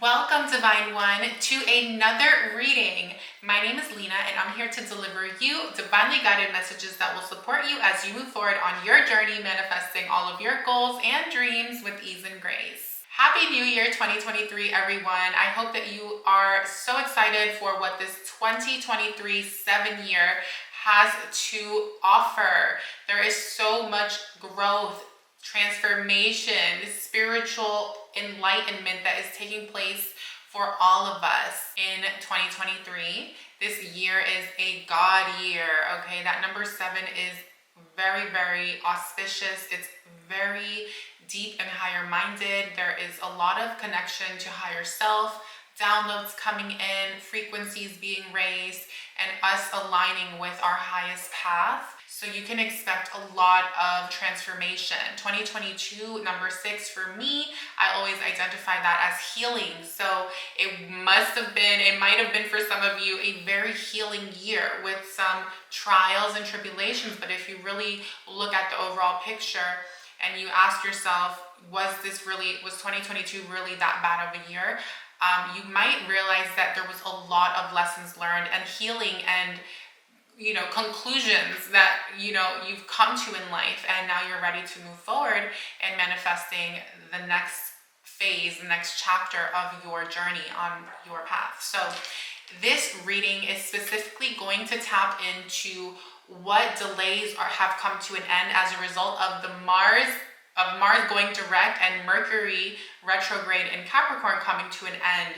Welcome, Divine One, to another reading. My name is Lina, and I'm here to deliver you divinely guided messages that will support you as you move forward on your journey, manifesting all of your goals and dreams with ease and grace. Happy New Year 2023, everyone. I hope that you are so excited for what this 2023 7-year has to offer. There is so much growth, transformation, spiritual enlightenment that is taking place for all of us in 2023. This year is a God year, okay? That number 7 is very, very auspicious. It's very deep and higher minded. There is a lot of connection to higher self, downloads coming in, frequencies being raised, and us aligning with our highest path. So you can expect a lot of transformation. 2022, number 6 for me, I always identify that as healing. So it might have been for some of you a very healing year with some trials and tribulations. But if you really look at the overall picture and you ask yourself, was 2022 really that bad of a year? You might realize that there was a lot of lessons learned and healing and conclusions that you've come to in life, and now you're ready to move forward and manifesting the next phase, the next chapter of your journey on your path. So this reading is specifically going to tap into what delays have come to an end as a result of Mars going direct and Mercury retrograde in Capricorn coming to an end.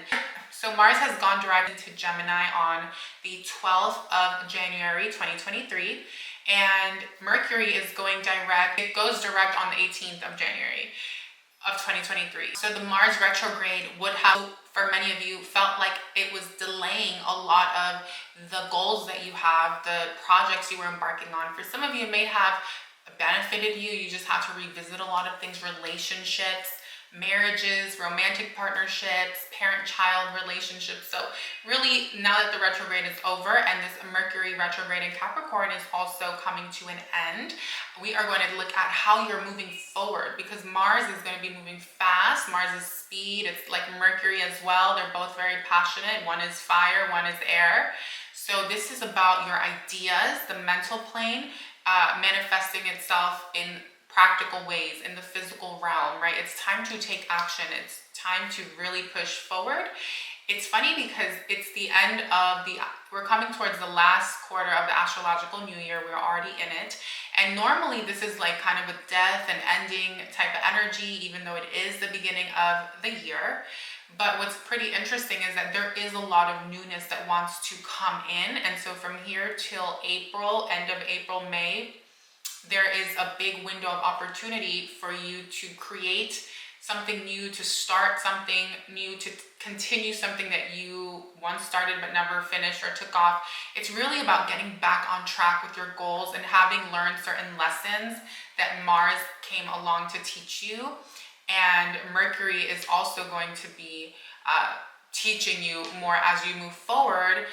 So Mars has gone direct into Gemini on the 12th of January 2023, and Mercury is going direct. It goes direct on the 18th of January of 2023. So the Mars retrograde would have, for many of you, felt like it was delaying a lot of the goals that you have, the projects you were embarking on. For some of you, it may have benefited you. You just had to revisit a lot of things, relationships, marriages, romantic partnerships, parent-child relationships. So really, now that the retrograde is over and this Mercury retrograde in Capricorn is also coming to an end, we are going to look at how you're moving forward, because Mars is going to be moving fast. Mars is speed. It's like Mercury as well. They're both very passionate. One is fire, one is air. So this is about your ideas, the mental plane, manifesting itself in practical ways in the physical realm, right? It's time to take action. It's time to really push forward. It's funny because it's the end of we're coming towards the last quarter of the astrological new year. We're already in it. And normally this is like kind of a death and ending type of energy, even though it is the beginning of the year. But what's pretty interesting is that there is a lot of newness that wants to come in. And so from here till April, end of April, May, there is a big window of opportunity for you to create something new, to start something new, to continue something that you once started but never finished or took off. It's really about getting back on track with your goals and having learned certain lessons that Mars came along to teach you. And Mercury is also going to be teaching you more as you move forward.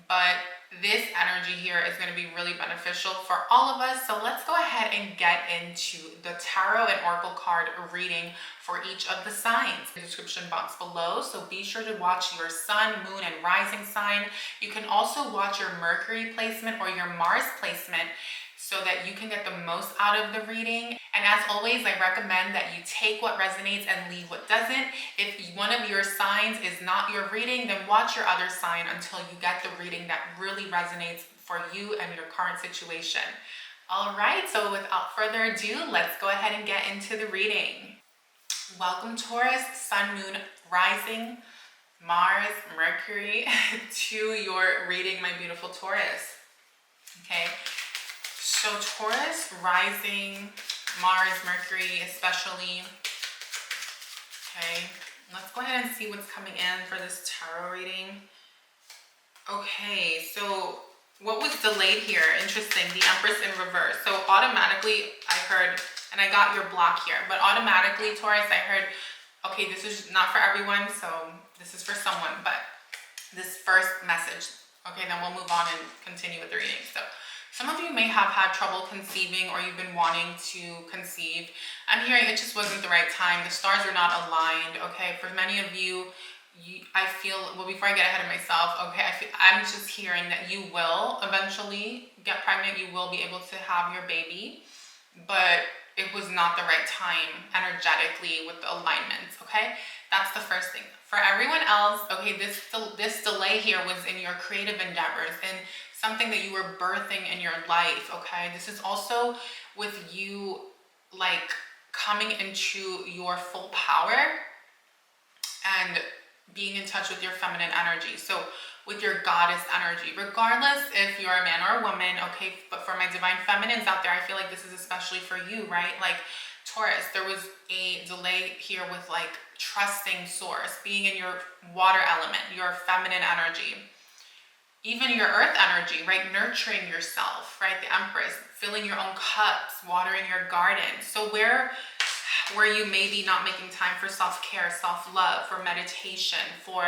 But this energy here is going to be really beneficial for all of us. So let's go ahead and get into the tarot and oracle card reading for each of the signs in the description box below. So be sure to watch your sun, moon, and rising sign. You can also watch your Mercury placement or your Mars placement so that you can get the most out of the reading. And as always, I recommend that you take what resonates and leave what doesn't. If one of your signs is not your reading, then watch your other sign until you get the reading that really resonates for you and your current situation. All right, so without further ado, let's go ahead and get into the reading. Welcome, Taurus, Sun, Moon, Rising, Mars, Mercury, to your reading, my beautiful Taurus. Okay. So Taurus, rising, Mars, Mercury especially. Okay, let's go ahead and see what's coming in for this tarot reading. Okay, so what was delayed here? Interesting, the Empress in reverse. So automatically I heard, and I got your block here, but automatically, Taurus, I heard, okay, this is not for everyone, so this is for someone, but this first message. Okay, then we'll move on and continue with the reading. So some of you may have had trouble conceiving, or you've been wanting to conceive. I'm hearing it just wasn't the right time. The stars are not aligned, okay? For many of you, I feel, well, before I get ahead of myself, okay, I'm just hearing that you will eventually get pregnant. You will be able to have your baby, but it was not the right time energetically with the alignments, okay? That's the first thing. For everyone else, okay, this delay here was in your creative endeavors and something that you were birthing in your life, okay? This is also with you, like, coming into your full power and being in touch with your feminine energy. So with your goddess energy, regardless if you're a man or a woman, okay, but for my divine feminines out there, I feel like this is especially for you, right? Like Taurus, there was a delay here with like trusting source, being in your water element, your feminine energy, even your earth energy, right? Nurturing yourself, right? The Empress, filling your own cups, watering your garden. So where you may be not making time for self-care, self-love, for meditation, for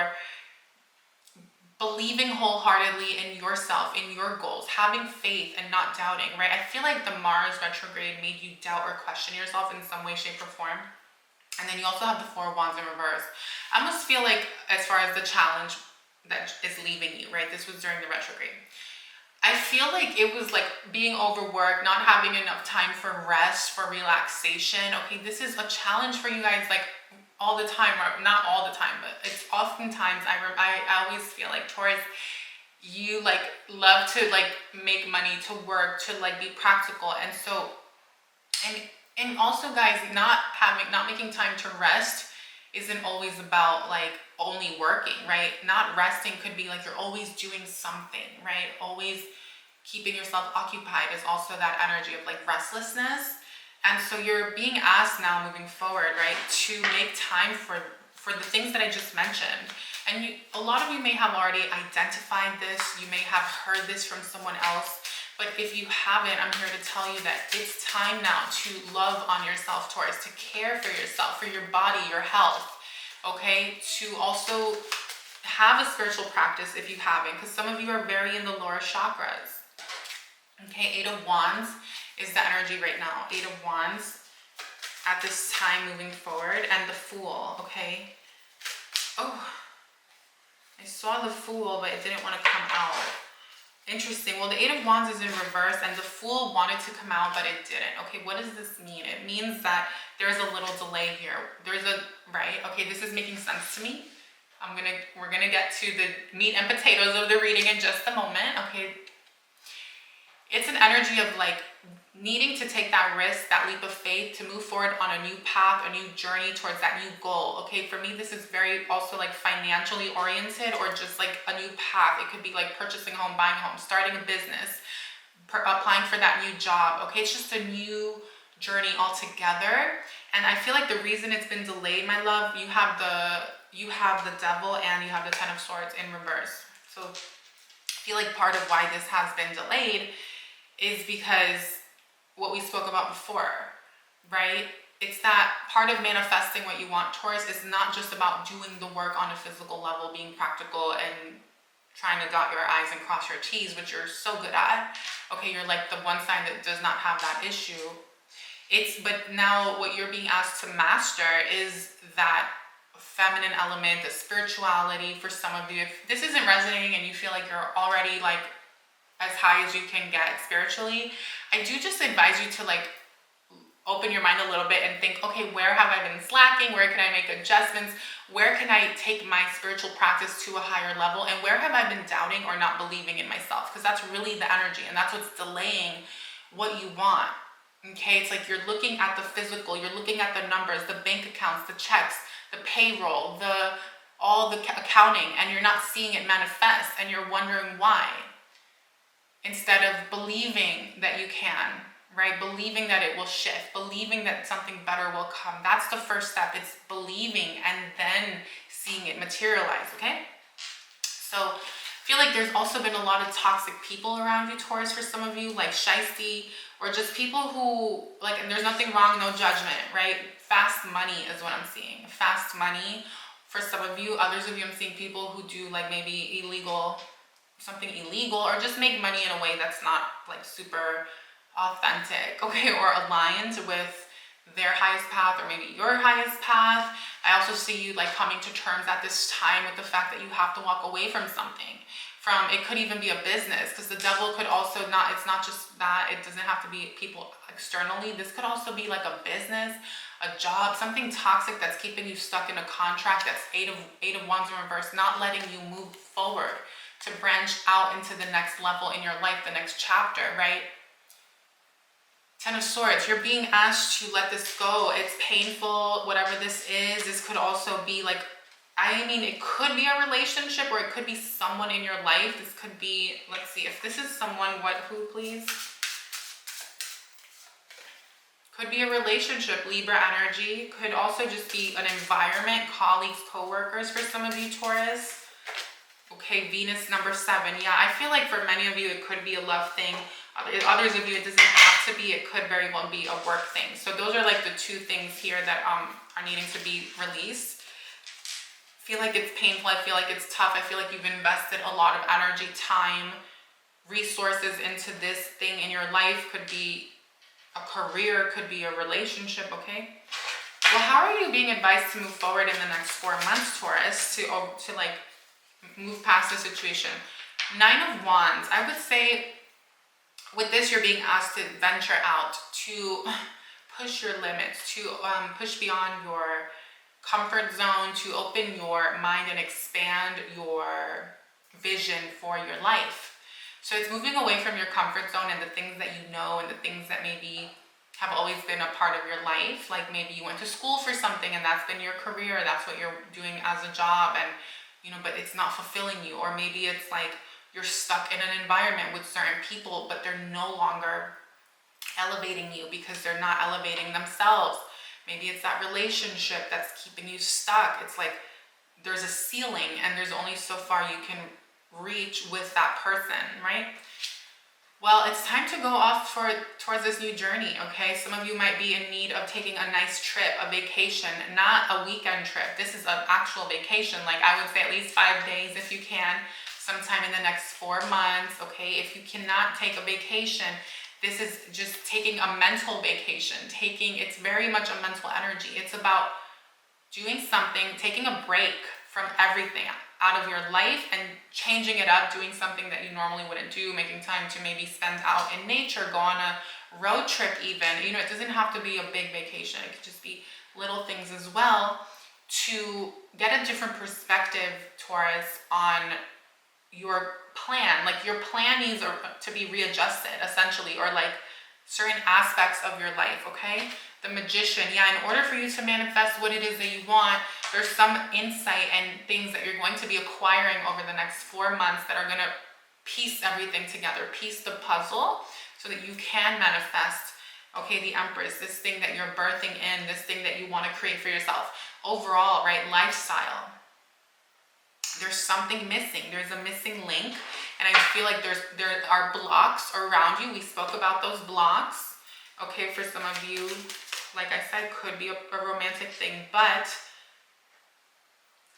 believing wholeheartedly in yourself, in your goals, having faith and not doubting, right? I feel like the Mars retrograde made you doubt or question yourself in some way, shape, or form. And then you also have the Four of Wands in reverse. I almost feel like as far as the challenge that is leaving you, right? This was during the retrograde. I feel like it was like being overworked, not having enough time for rest, for relaxation. Okay, this is a challenge for you guys, like all the time, or not all the time, but it's oftentimes, I always feel like Taurus, you like love to like make money, to work, to like be practical. And so, and also guys, not making time to rest isn't always about like only working, right? Not resting could be like you're always doing something, right? Always keeping yourself occupied is also that energy of like restlessness. And so you're being asked now moving forward, right, to make time for the things that I just mentioned. And a lot of you may have already identified this, you may have heard this from someone else, but if you haven't, I'm here to tell you that it's time now to love on yourself, Taurus, to care for yourself, for your body, your health, okay? To also have a spiritual practice if you haven't, because some of you are very in the lower chakras. Okay, Eight of Wands is the energy right now. Eight of Wands at this time moving forward, and the Fool, okay? Oh, I saw the Fool, but it didn't want to come out. Interesting. Well, the Eight of Wands is in reverse and the Fool wanted to come out, but it didn't. Okay, what does this mean? It means that there's a little delay here. Right? Okay, this is making sense to me. We're gonna get to the meat and potatoes of the reading in just a moment. Okay. It's an energy of like needing to take that risk, that leap of faith to move forward on a new path, a new journey towards that new goal. Okay, for me, this is very also like financially oriented or just like a new path. It could be like purchasing a home, buying a home, starting a business, applying for that new job. Okay, it's just a new journey altogether. And I feel like the reason it's been delayed, my love, you have the Devil and you have the Ten of Swords in reverse. So I feel like part of why this has been delayed is because what we spoke about before, right? It's that part of manifesting what you want, Taurus, is not just about doing the work on a physical level, being practical and trying to dot your I's and cross your T's, which you're so good at. Okay, you're like the one sign that does not have that issue. But now what you're being asked to master is that feminine element, the spirituality. For some of you, if this isn't resonating and you feel like you're already like as high as you can get spiritually, I do just advise you to like open your mind a little bit and think, okay, where have I been slacking? Where can I make adjustments? Where can I take my spiritual practice to a higher level? And where have I been doubting or not believing in myself? Because that's really the energy and that's what's delaying what you want. Okay, it's like you're looking at the physical, you're looking at the numbers, the bank accounts, the checks, the payroll, all the accounting, and you're not seeing it manifest and you're wondering why. Instead of believing that you can, right? Believing that it will shift, believing that something better will come. That's the first step. It's believing and then seeing it materialize, okay? So I feel like there's also been a lot of toxic people around you, Taurus, for some of you, like shiesty, or just people who, like, and there's nothing wrong, no judgment, right? Fast money is what I'm seeing. Fast money for some of you. Others of you, I'm seeing people who do like maybe something illegal, or just make money in a way that's not like super authentic, okay, or aligned with their highest path or maybe your highest path. I also see you like coming to terms at this time with the fact that you have to walk away from something. It could even be a business, because the devil could also not, it's not just that, it doesn't have to be people externally. This could also be like a business, a job, something toxic that's keeping you stuck in a contract. That's eight of wands in reverse, not letting you move forward to branch out into the next level in your life, the next chapter, right? 10 of Swords, you're being asked to let this go. It's painful, whatever this is. This could also be like, I mean, it could be a relationship, or it could be someone in your life. This could be, let's see, if this is someone, who please? Could be a relationship, Libra energy. Could also just be an environment, colleagues, co-workers for some of you, Taurus. Okay, Venus number 7. Yeah, I feel like for many of you, it could be a love thing. Others of you, it doesn't have to be. It could very well be a work thing. So those are like the two things here that are needing to be released. I feel like it's painful. I feel like it's tough. I feel like you've invested a lot of energy, time, resources into this thing in your life. Could be a career, could be a relationship, okay? Well, how are you being advised to move forward in the next 4 months, Taurus, to like move past the situation? 9 of Wands. I would say with this, you're being asked to venture out, to push your limits, to push beyond your comfort zone, to open your mind and expand your vision for your life. So it's moving away from your comfort zone and the things that you know and the things that maybe have always been a part of your life. Like maybe you went to school for something and that's been your career, that's what you're doing as a job, and but it's not fulfilling you. Or maybe it's like you're stuck in an environment with certain people, but they're no longer elevating you because they're not elevating themselves. Maybe it's that relationship that's keeping you stuck. It's like there's a ceiling and there's only so far you can reach with that person, right? Well, it's time to go off towards this new journey, okay? Some of you might be in need of taking a nice trip, a vacation, not a weekend trip. This is an actual vacation. Like I would say at least 5 days if you can, sometime in the next 4 months, okay? If you cannot take a vacation, this is just taking a mental vacation. It's very much a mental energy. It's about doing something, taking a break from everything out of your life and changing it up, doing something that you normally wouldn't do, making time to maybe spend out in nature, go on a road trip even. It doesn't have to be a big vacation. It could just be little things as well to get a different perspective, Taurus, on your plan. Like your plan needs to be readjusted essentially, or like certain aspects of your life, okay? The Magician, yeah, in order for you to manifest what it is that you want, there's some insight and things that you're going to be acquiring over the next 4 months that are going to piece everything together, piece the puzzle so that you can manifest, okay, the Empress, this thing that you're birthing in, this thing that you want to create for yourself. Overall, right, lifestyle. There's something missing. There's a missing link. And I feel like there are blocks around you. We spoke about those blocks. Okay, for some of you, like I said, could be a romantic thing, but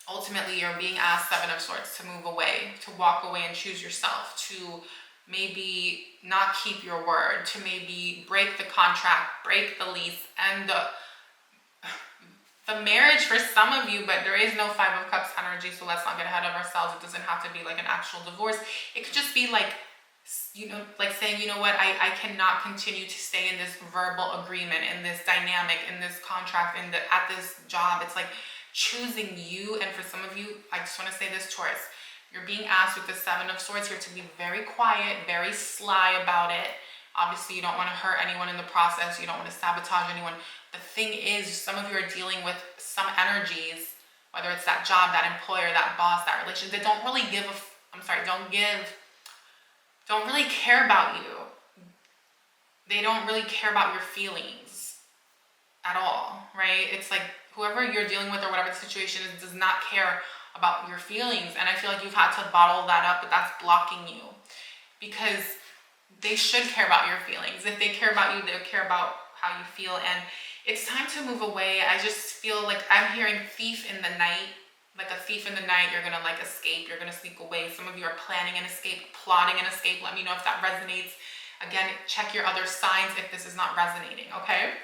ultimately you're being asked, 7 of Swords, to move away, to walk away and choose yourself, to maybe not keep your word, to maybe break the contract, break the lease, and the marriage for some of you, but there is no 5 of Cups energy, so let's not get ahead of ourselves. It doesn't have to be like an actual divorce. It could just be like, like saying, I cannot continue to stay in this verbal agreement, in this dynamic, in this contract, at this job. It's like choosing you. And for some of you, I just want to say this, Taurus, you're being asked with the 7 of Swords here to be very quiet, very sly about it. Obviously, you don't want to hurt anyone in the process. You don't want to sabotage anyone. The thing is, some of you are dealing with some energies, whether it's that job, that employer, that boss, that relationship, that don't really don't really care about you. They don't really care about your feelings at all, right? It's like whoever you're dealing with or whatever the situation is does not care about your feelings. And I feel like you've had to bottle that up, but that's blocking you, because they should care about your feelings. If they care about you, they'll care about how you feel. And it's time to move away. I just feel like I'm hearing thief in the night. Like a thief in the night, you're gonna like escape, you're gonna sneak away. Some of you are planning an escape, plotting an escape. Let me know if that resonates. Again, check your other signs if this is not resonating, okay?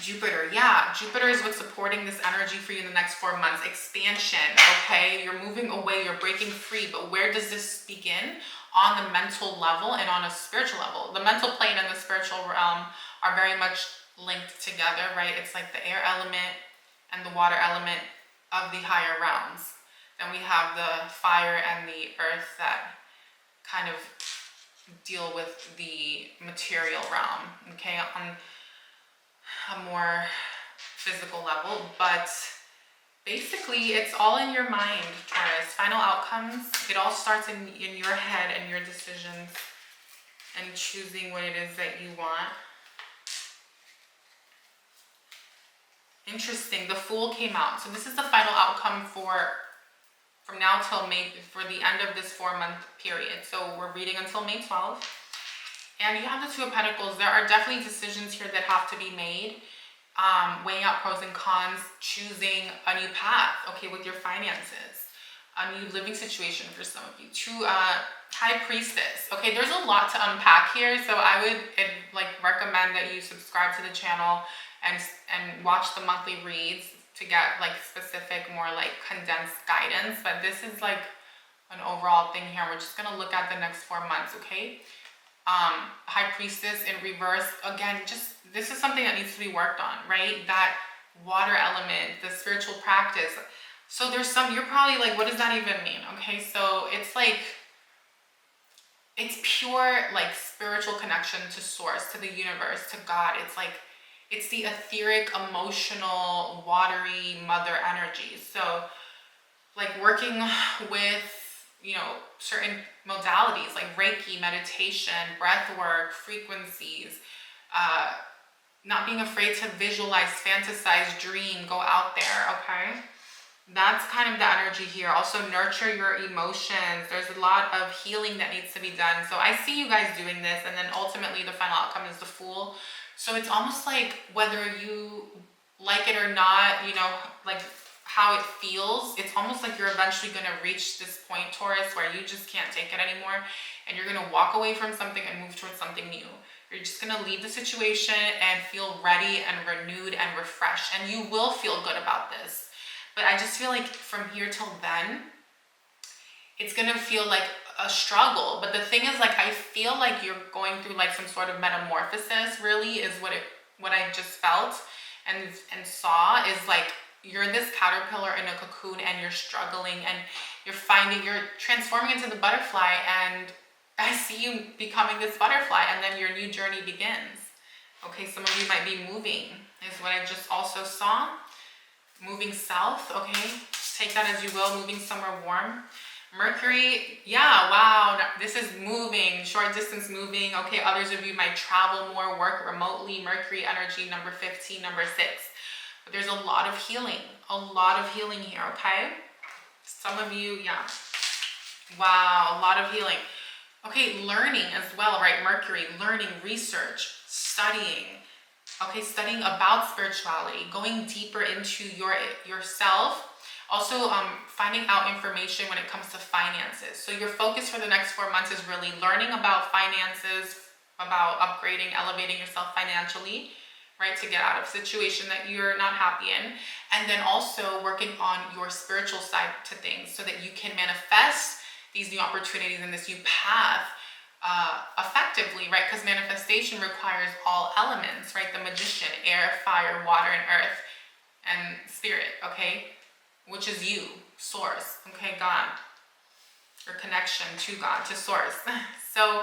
Jupiter, yeah, Jupiter is what's supporting this energy for you in the next 4 months. Expansion, okay? You're moving away, you're breaking free, but where does this begin? On the mental level and on a spiritual level. The mental plane and the spiritual realm are very much linked together, right? It's like the air element and the water element of the higher realms. Then we have the fire and the earth that kind of deal with the material realm, okay? On a more physical level, but basically it's all in your mind, Taurus. Final outcomes, it all starts in your head and your decisions and choosing what it is that you want. Interesting, the Fool came out. So this is the final outcome from now till May, for the end of this 4-month period. So we're reading until May 12th. And you have the Two of Pentacles. There are definitely decisions here that have to be made. Weighing out pros and cons, choosing a new path, okay, with your finances. A new living situation for some of you. High Priestess. Okay, there's a lot to unpack here. So I would recommend that you subscribe to the channel and watch the monthly reads to get like specific, more like condensed guidance. But this is like an overall thing here. We're just gonna look at the next 4 months, okay? High Priestess in reverse, again, just this is something that needs to be worked on, right? That water element, the spiritual practice. So there's some, you're probably like, what does that even mean? Okay, so it's like, it's pure like spiritual connection to source, to the universe, to God. It's like, it's the etheric, emotional, watery mother energy. So like working with, you know, certain modalities like Reiki, meditation, breath work, frequencies, not being afraid to visualize, fantasize, dream, go out there, okay? That's kind of the energy here. Also nurture your emotions. There's a lot of healing that needs to be done. So I see you guys doing this, and then ultimately the final outcome is the Fool. So it's almost like whether you like it or not, you know, like how it feels, it's almost like you're eventually going to reach this point, Taurus, where you just can't take it anymore, and you're going to walk away from something and move towards something new. You're just going to leave the situation and feel ready and renewed and refreshed, and you will feel good about this. But I just feel like from here till then, it's going to feel like a struggle. But the thing is, like, I feel like you're going through like some sort of metamorphosis, really, is what I just felt and saw, is like you're this caterpillar in a cocoon and you're struggling and you're transforming into the butterfly, and I see you becoming this butterfly, and then your new journey begins. Okay, some of you might be moving, is what I just also saw. Moving south, okay? Just take that as you will, moving somewhere warm. Mercury, yeah, wow, this is moving, short distance moving. Okay, others of you might travel more, work remotely. Mercury energy, number 15, number 6. But there's a lot of healing here, okay? Some of you, yeah. Wow, a lot of healing. Okay, learning as well, right? Mercury, learning, research, studying. Okay, studying about spirituality, going deeper into yourself. Also, finding out information when it comes to finances. So your focus for the next 4 months is really learning about finances, about upgrading, elevating yourself financially, right? To get out of a situation that you're not happy in. And then also working on your spiritual side to things so that you can manifest these new opportunities in this new path effectively, right? Because manifestation requires all elements, right? The magician, air, fire, water, and earth, and spirit, okay? Which is you, source, okay? God, your connection to God, to source. So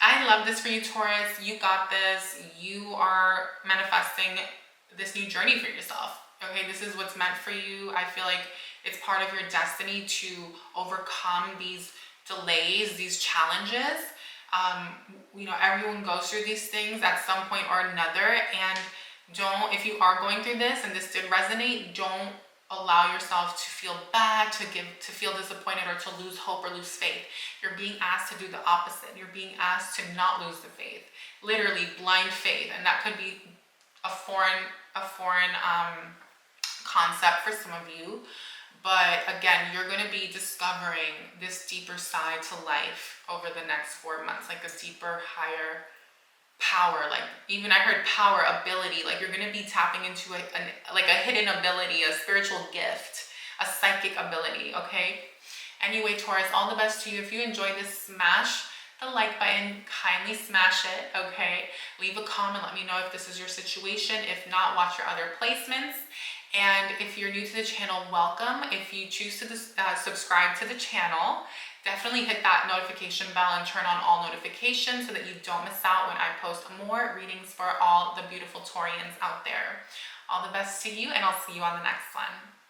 I love this for you, Taurus. You got this. You are manifesting this new journey for yourself, okay? This is what's meant for you. I feel like it's part of your destiny to overcome these delays, these challenges. You know, everyone goes through these things at some point or another, and if you are going through this and this did resonate, don't allow yourself to feel bad, to feel disappointed, or to lose hope or lose faith. You're being asked to do the opposite. You're being asked to not lose the faith, literally blind faith, and that could be a foreign concept for some of you. But again, you're going to be discovering this deeper side to life over the next 4 months, like a deeper, higher power, like even I heard power, ability, like you're going to be tapping into like a hidden ability, a spiritual gift, a psychic ability, okay? Anyway, Taurus, all the best to you. If you enjoyed this, smash the like button, kindly smash it, okay? Leave a comment, let me know if this is your situation. If not, watch your other placements. And if you're new to the channel, welcome. If you choose to subscribe to the channel, definitely hit that notification bell and turn on all notifications so that you don't miss out when I post more readings for all the beautiful Taurians out there. All the best to you, and I'll see you on the next one.